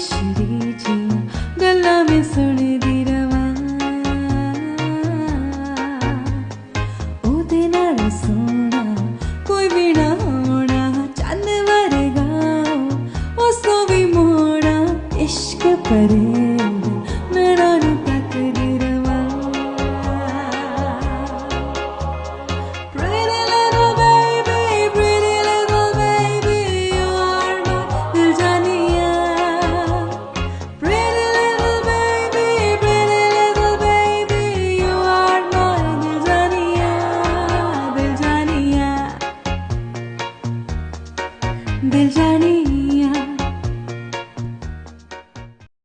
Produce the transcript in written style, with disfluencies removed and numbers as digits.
श्री जिया गल्ला में सुन दी रवा ओदे नाल सोना कोई भी ना होना चंद वर्गा उस तो भी मोड़ा इश्क परे मेरा नु तक दी रवा Pretty little baby, you are my दिल जानिया Pretty little baby, you are my दिल जानिया दिल जानिया दिल जानिया